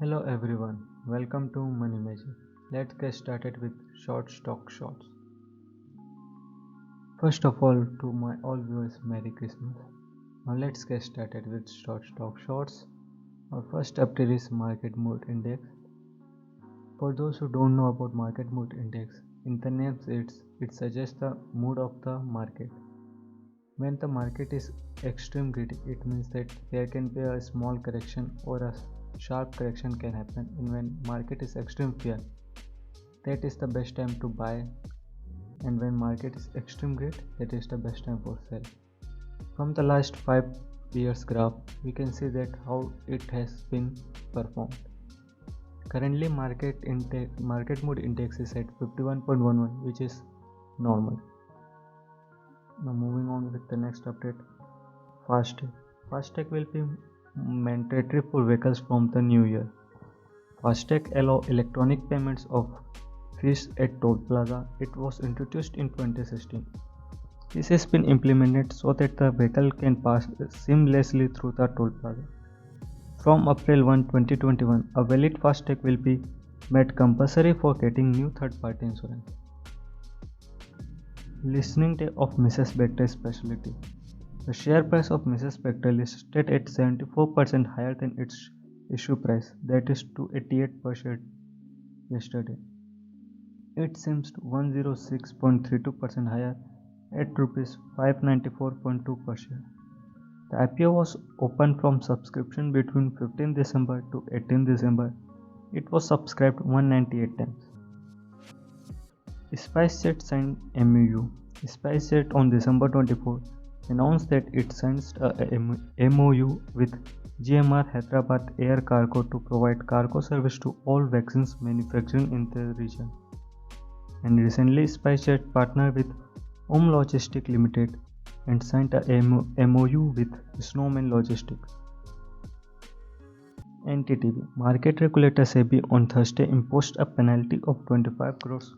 Hello everyone, welcome to Money Magic. Let's get started with short stock shorts. First of all, to my all viewers, Merry Christmas. Now let's get started with short stock shorts. Our first update is Market Mood Index. For those who don't know about Market Mood Index, in the name it suggests the mood of the market. When the market is extreme greedy, it means that there can be a small correction or a sharp correction can happen. And when market is extreme fear, that is the best time to buy, and when market is extreme greed, that is the best time for sell. From the last 5 years graph, we can see that how it has been performed. Currently market mood index is at 51.11, which is normal. Now moving on with the next update. FASTag. FASTag will be mandatory for vehicles from the new year. FASTag allow electronic payments of fees at toll plaza. It was introduced in 2016. This has been implemented so that the vehicle can pass seamlessly through the toll plaza. From April 1, 2021, a valid FASTag will be made compulsory for getting new third-party insurance. Listing day of Mrs. Bector's specialty. The share price of Mrs. Bector listed at 74% higher than its issue price, that is 288 per share yesterday. It seems 106.32% higher at Rs 594.2 per share. The IPO was open from subscription between 15 December to 18 December. It was subscribed 198 times. SpiceJet signed MOU. SpiceJet on December 24 announced that it signs a MOU with GMR Hyderabad Air Cargo to provide cargo service to all vaccines manufacturing in the region. And recently, SpiceJet partnered with Om Logistics Limited and signed a MOU with Snowman Logistics. NTTV market regulator SEBI on Thursday imposed a penalty of 25 crores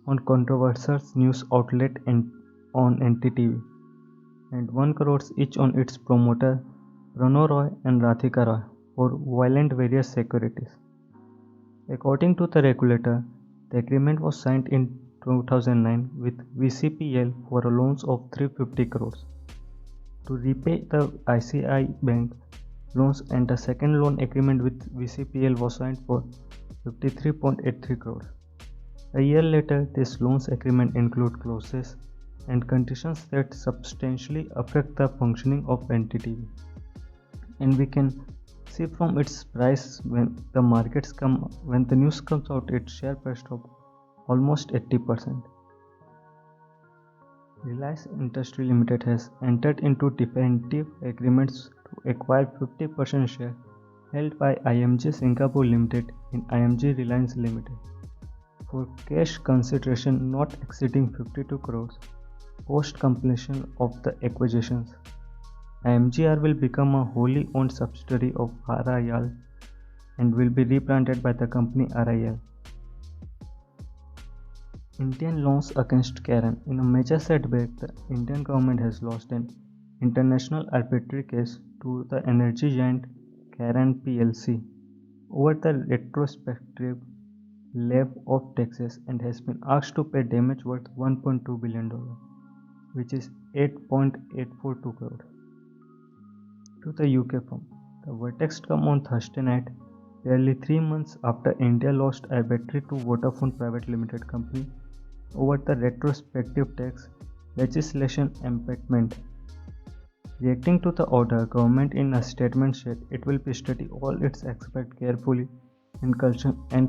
on controversial news outlet and on NTTV, and 1 crores each on its promoter Pranav Roy and Radhika Roy for violent various securities. According to the regulator, the agreement was signed in 2009 with VCPL for a loan of 350 crores to repay the ICICI Bank loans, and the second loan agreement with VCPL was signed for 53.83 crores. A year later, this loans agreement include clauses and conditions that substantially affect the functioning of NTTV. And we can see from its price when the news comes out, its share price dropped almost 80%. Reliance Industries Limited has entered into definitive agreements to acquire 50% share held by IMG Singapore Limited in IMG Reliance Limited for cash consideration not exceeding 52 crores post completion of the acquisitions. IMGR will become a wholly owned subsidiary of RIL and will be rebranded by the company RIL. Indian loans against Karen. In a major setback, the Indian government has lost an international arbitration case to the energy giant Karen plc over the retrospective levy of taxes and has been asked to pay damage worth $1.2 billion, which is 8.842 crore, to the UK firm. The verdict come on Thursday night, barely 3 months after India lost arbitration to Vodafone Private Limited company over the retrospective tax legislation amendment. Reacting to the order, government in a statement said it will be study all its aspects carefully and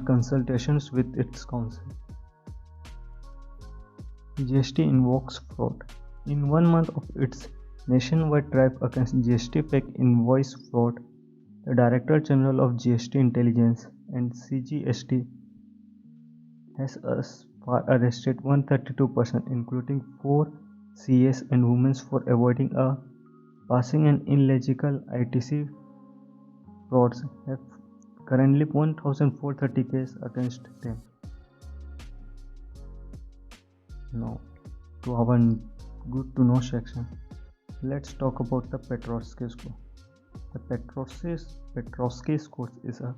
consultations with its counsel. GST invokes fraud. In 1 month of its nationwide drive against GST fake invoice fraud, the Director General of GST Intelligence and CGST has arrested 132 persons, including 4 CS and women, for avoiding passing an illegal ITC frauds. Have currently 1,430 cases against them. Now, to our good to know section, let's talk about the Petrovsky score. The Petrovsky score is a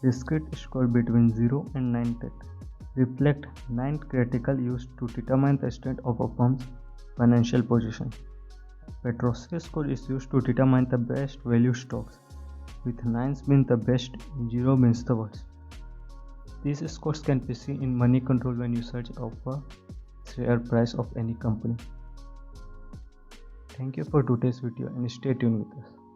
Discrete score between 0 and 9 reflect 9 critical used to determine the strength of a firm's financial position. Petrosky score is used to determine the best value stocks, with 9s being the best and 0 means the worst. These scores can be seen in Money Control when you search for share price of any company. Thank you for today's video and stay tuned with us.